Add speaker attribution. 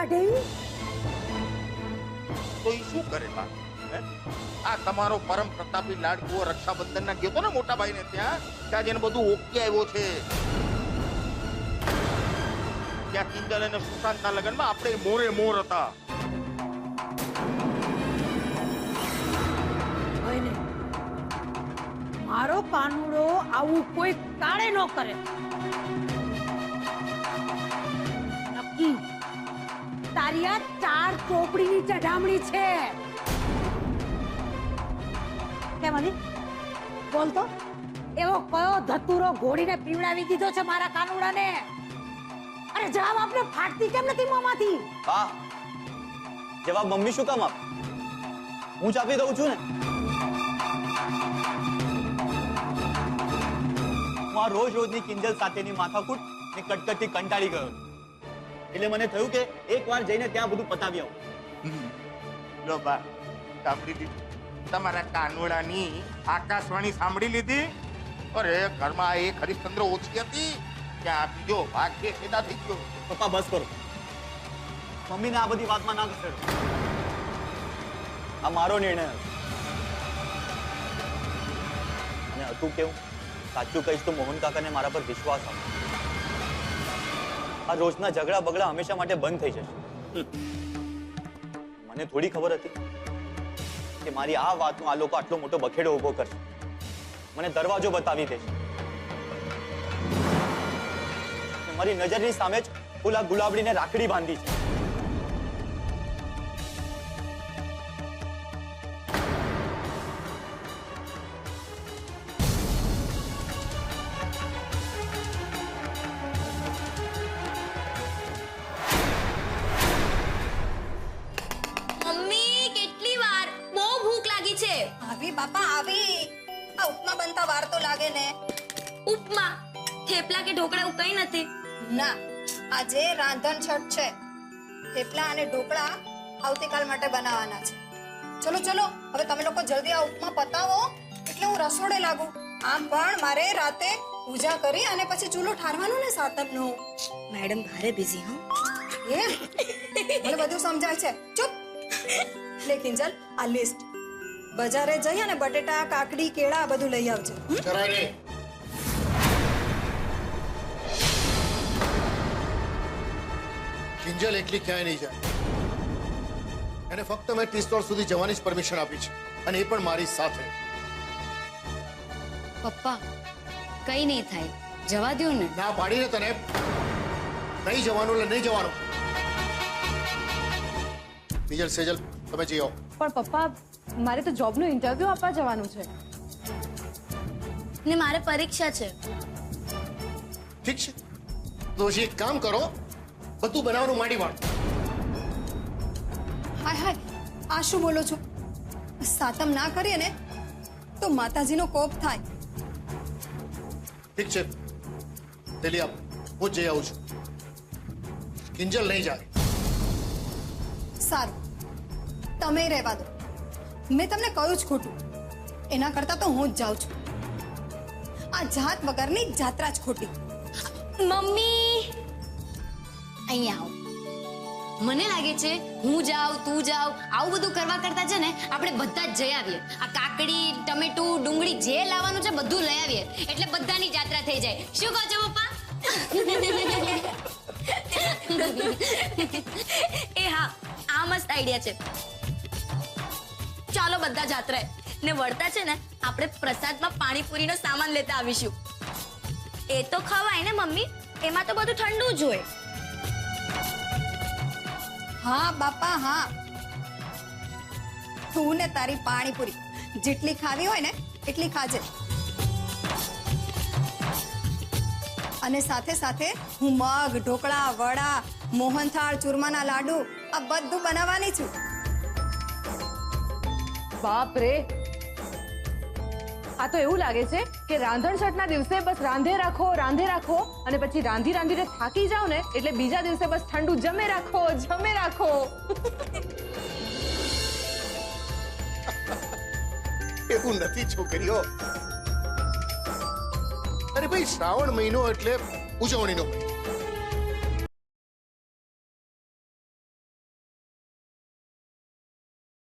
Speaker 1: કાઢેવી
Speaker 2: તો ઈ શું કરે બા? આ તમારો પરમ પ્રતાપી લાડકુઓ રક્ષાબંધન ના ગયો તો ને મોટા ભાઈ ને ત્યાં જેને બધું ઓકે આવ્યો છે. ત્યાં કિંજલ અને સુશાંત ના લગ્નમાં આપણે મોરે મોર હતા.
Speaker 1: મારો કાનુડો આવું કોઈ કાળે ન કરે. નક્કી તારી આ 4 ચોપડીની ચઢામણી છે. કેમ હતી? બોલ તો, એવો કયો ધતુરો ઘોડીને પીવડાવી દીધો છે મારા કાનુડાને? અરે જવાબ આપને, ફાટતી કેમ નથી મોંમાંથી?
Speaker 3: હા, જવાબ મમ્મી શું કામ આપ? હું જ આપી દઉં છું ને. હું આ રોજની કિંજલ સાથેની માથાકૂટ ને કટકટથી કંટાળી ગયો, એટલે મને થયું કે એકવાર જઈને ત્યાં બધું પતાવી આવું.
Speaker 2: લો બા, સાંભળી લીધું તમારા કાનુડાની આકાશવાણી સાંભળી લીધી? અરે ઘરમાં એક હરિશ્ચંદ્ર ઓછી હતી, ત્યાં બીજો ભાગ બે પેદા થઈ ગયો.
Speaker 3: પપ્પા બસ કરો, મમ્મીને આ બધી વાતમાં ના ઘસેડો. આ મારો નિર્ણય હતો. અને હતું કેવું, સાચું કહીશ તો મોહન કાકાને મારા પર વિશ્વાસ હતો. આ રોજના ઝઘડા બગડા હંમેશા માટે બંધ થઈ જશે. મને થોડી ખબર હતી કે મારી આ વાતનો આ લોકો આટલો મોટો બખેડો ઉભો કરશે, મને દરવાજો બતાવી દેશે. મારી નજરની સામે જ ઓલા ગુલાબડીને રાખડી બાંધી છે.
Speaker 4: મમ્મી, કેટલી વાર? બહુ ભૂખ લાગી છે.
Speaker 5: આવી બાપા આવી. આ ઉપમા બનતા વાર તો લાગે ને.
Speaker 4: ઉપમા, થેપલા કે ઢોકળા એવું કઈ નથી.
Speaker 5: ના, આજે રાંધણ છઠ છે. થેપલા અને ઢોકળા આવતીકાલ માટે બનાવવાના છે. ચલો ચલો, હવે તમે લોકો જલ્દી આ ઉપમા પતાવો એટલે હું રસોડે લાગુ. આમ પણ મારે રાતે પૂજા કરી અને પછી ચૂલો ઠારવાનું ને સાતમનું.
Speaker 4: મેડમ ભારે બિઝી હો.
Speaker 5: એમ મને બધું સમજાય છે. ચૂપ. લે કિંજલ, આ લિસ્ટ બજારે જઈ અને બટેટા, કાકડી, કેળા બધું લઈ આવજે.
Speaker 6: કરાય ને. કિંજલ એકલી ક્યાંય નહીં જાય. એને ફક્ત મેં પિસ્તોલ સુધી જવાની જ પરમિશન આપી છે, અને એ પણ મારી સાથે.
Speaker 7: પપ્પા, કઈ નહીં થાય, જવા દો ને.
Speaker 6: ના પાડીને તને. નહીં જવાનું એટલે નહીં જવાનું. કિંજલ, સેજલ, તમે જઈ આવો.
Speaker 8: પણ પપ્પા, મારે તો જોબનો ઇન્ટરવ્યુ આપવા જવાનું છે
Speaker 4: ને મારે પરીક્ષા છે.
Speaker 6: ઠીક છે, તો પછી એક કામ કરો, બધું બનાવવાનું માંડી વાળો.
Speaker 5: હાય હાય, આ શું બોલો છો? સાતમ ના કરીએ ને તો માતાજીનો કોપ થાય.
Speaker 6: ઠીક છે, તેલી આપ, હું જ જઈ આવું છું. કિંજલ નહીં જાય.
Speaker 5: સારું, તમે રહેવા દો. મેં તમને કહ્યું જ ખોટું. એના કરતા તો હું જ જાઉં છું. આ જાત વગરની જાત્રા જ ખોટી.
Speaker 4: મમ્મી,
Speaker 7: અહીંયા આવો. મને લાગે છે હું જાઉં, તું જાવ, આવું બધું કરવા કરતા છે ને આપણે બધા જ જઈ આવીએ. આ કાકડી, ટમેટું, ડુંગળી જે લાવવાનું છે બધું લઈ આવીએ, એટલે બધાની જાત્રા થઈ જાય. શું કહો છો પપ્પા?
Speaker 4: એ હા, આ મસ્ત આઈડિયા છે. ચાલો બધા જાત્રાએ. ને વળતા છે ને આપણે પ્રસાદમાં પાણીપુરીનો સામાન લેતા આવીશું. એ તો ખવાય ને મમ્મી, એમાં તો બધું ઠંડુ જ હોય.
Speaker 5: હા બાપા હા, તું ને તારી પાણીપુરી જેટલી ખાવી હોય ને એટલી ખાજે. અને સાથે સાથે હું મગ, ઢોકળા, વડા, મોહનથાળ, ચૂરમાના લાડુ આ બધું બનાવવાની છું.
Speaker 8: બાપ રે, આ તો એવું લાગે છે કે રાંધણ છઠના દિવસે બસ રાંધે રાખો અને પછી રાંધી રાંધીને થાકી જાવ ને એટલે બીજા દિવસે બસ ઠંડુ જમે રાખો.
Speaker 6: એવું નથી છોકરીઓ. અરે ભાઈ, શ્રાવણ મહિનો એટલે ઉજવણીનો મહિનો.